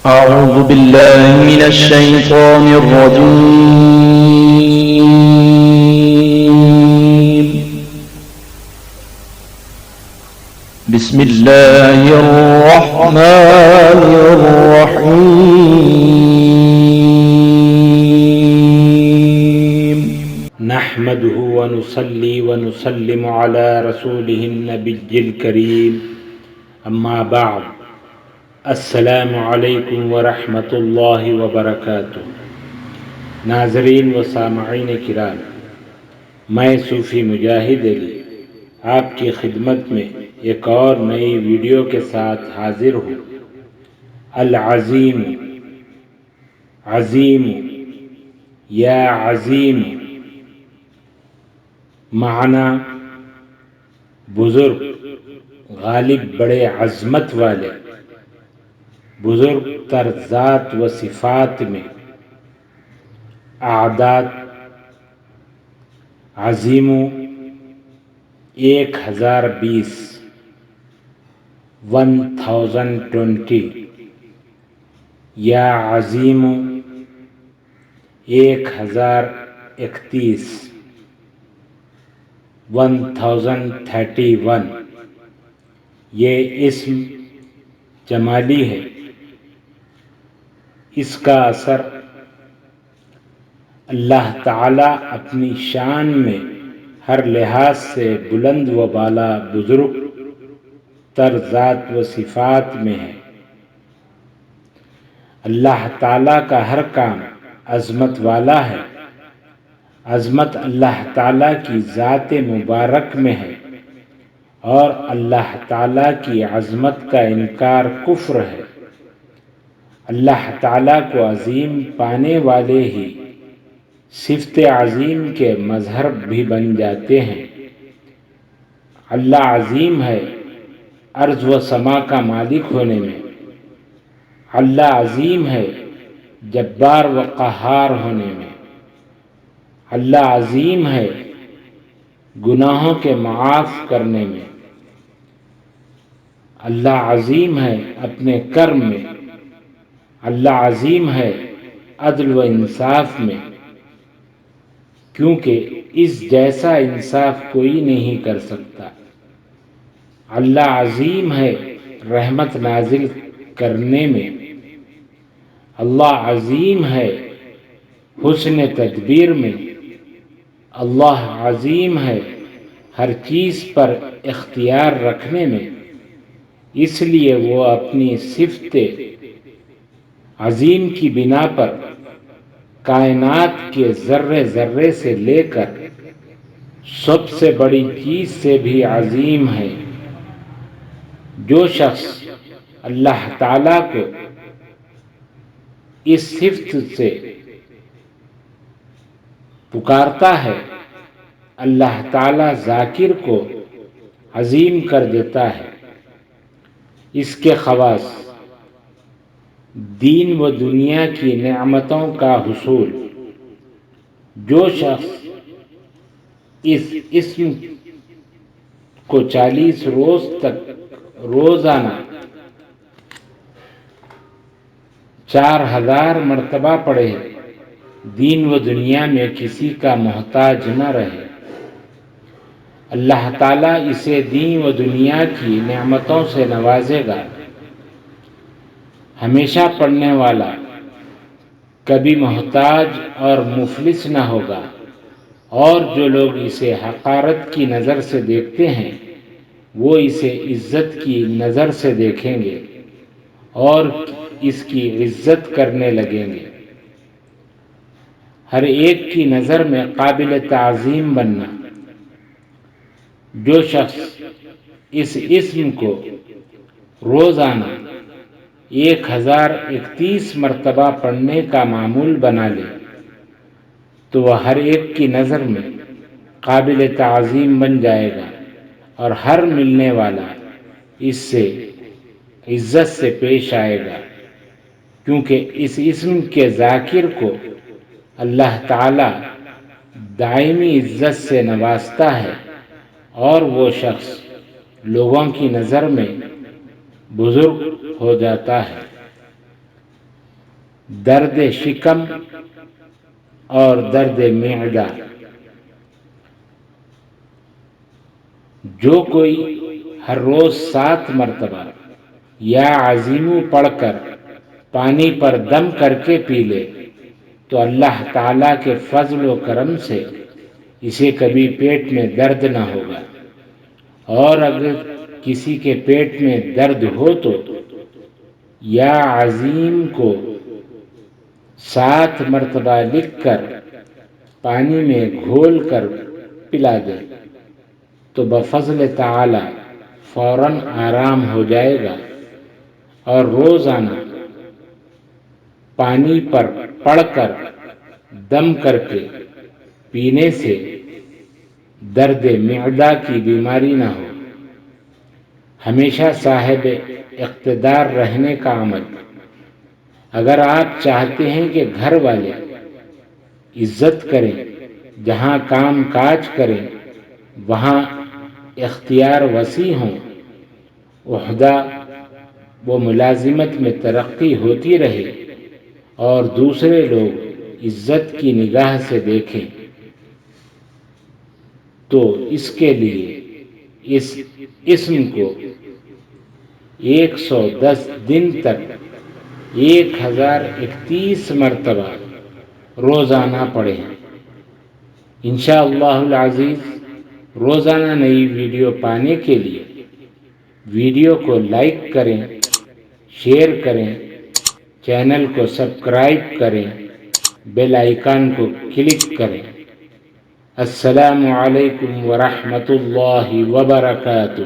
أعوذ بالله من الشيطان الرجيم. بسم الله الرحمن الرحيم. نحمده ونصلي ونسلم على رسوله النبي الكريم اما بعد السلام علیکم ورحمۃ اللہ وبرکاتہ۔ ناظرین و سامعین کرام، میں صوفی مجاہد علی آپ کی خدمت میں ایک اور نئی ویڈیو کے ساتھ حاضر ہوں۔ العظیم، عظیم یا عظیم معنی بزرگ، غالب، بڑے عظمت والے، بزرگ تر ذات و صفات میں، اعداد عظیم 1020 1020 یا عظیم 1031 1031 یہ اسم جمالی ہے۔ اس کا اثر اللہ تعالیٰ اپنی شان میں ہر لحاظ سے بلند و بالا، بزرگ تر ذات و صفات میں ہے۔ اللہ تعالیٰ کا ہر کام عظمت والا ہے۔ عظمت اللہ تعالیٰ کی ذات مبارک میں ہے، اور اللہ تعالیٰ کی عظمت کا انکار کفر ہے۔ اللہ تعالیٰ کو عظیم پانے والے ہی صفت عظیم کے مظہر بھی بن جاتے ہیں۔ اللہ عظیم ہے ارض و سما کا مالک ہونے میں۔ اللہ عظیم ہے جبار و قہار ہونے میں۔ اللہ عظیم ہے گناہوں کے معاف کرنے میں۔ اللہ عظیم ہے اپنے کرم میں۔ اللہ عظیم ہے عدل و انصاف میں، کیونکہ اس جیسا انصاف کوئی نہیں کر سکتا۔ اللہ عظیم ہے رحمت نازل کرنے میں۔ اللہ عظیم ہے حسن تدبیر میں۔ اللہ عظیم ہے ہر چیز پر اختیار رکھنے میں۔ اس لیے وہ اپنی صفت عظیم کی بنا پر کائنات کے ذرے ذرے سے لے کر سب سے بڑی چیز سے بھی عظیم ہے۔ جو شخص اللہ تعالیٰ کو اس صفت سے پکارتا ہے، اللہ تعالیٰ ذاکر کو عظیم کر دیتا ہے۔ اس کے خواص: دین و دنیا کی نعمتوں کا حصول۔ جو شخص اس اسم کو 40 روز تک روزانہ 4000 مرتبہ پڑھے، دین و دنیا میں کسی کا محتاج نہ رہے۔ اللہ تعالیٰ اسے دین و دنیا کی نعمتوں سے نوازے گا۔ ہمیشہ پڑھنے والا کبھی محتاج اور مفلس نہ ہوگا، اور جو لوگ اسے حقارت کی نظر سے دیکھتے ہیں وہ اسے عزت کی نظر سے دیکھیں گے اور اس کی عزت کرنے لگیں گے۔ ہر ایک کی نظر میں قابل تعظیم بننا۔ جو شخص اس اسم کو روزانہ 1031 مرتبہ پڑھنے کا معمول بنا لے تو وہ ہر ایک کی نظر میں قابل تعظیم بن جائے گا، اور ہر ملنے والا اس سے عزت سے پیش آئے گا، کیونکہ اس اسم کے ذاکر کو اللہ تعالی دائمی عزت سے نوازتا ہے، اور وہ شخص لوگوں کی نظر میں بزرگ ہو جاتا ہے۔ درد شکم اور درد معدہ۔ جو کوئی ہر روز 7 مرتبہ یا عظیمو پڑھ کر پانی پر دم کر کے پی لے تو اللہ تعالیٰ کے فضل و کرم سے اسے کبھی پیٹ میں درد نہ ہوگا، اور اگر کسی کے پیٹ میں درد ہو تو یا عظیم کو 7 مرتبہ لکھ کر پانی میں گھول کر پلا دے تو بفضل تعالی فوراً آرام ہو جائے گا، اور روزانہ پانی پر پڑھ کر دم کر کے پینے سے درد معدہ کی بیماری نہ ہو۔ ہمیشہ صاحب اقتدار رہنے کا عمل۔ اگر آپ چاہتے ہیں کہ گھر والے عزت کریں، جہاں کام کاج کریں وہاں اختیار وسیع ہوں، عہدہ و ملازمت میں ترقی ہوتی رہے اور دوسرے لوگ عزت کی نگاہ سے دیکھیں، تو اس کے لیے اس اسم کو 110 دن تک 1031 مرتبہ روزانہ پڑھیں۔ انشاءاللہ العزیز روزانہ نئی ویڈیو پانے کے لیے ویڈیو کو لائک کریں، شیئر کریں، چینل کو سبسکرائب کریں، بیل آئیکن کو کلک کریں۔ السلام علیکم ورحمۃ اللہ وبرکاتہ۔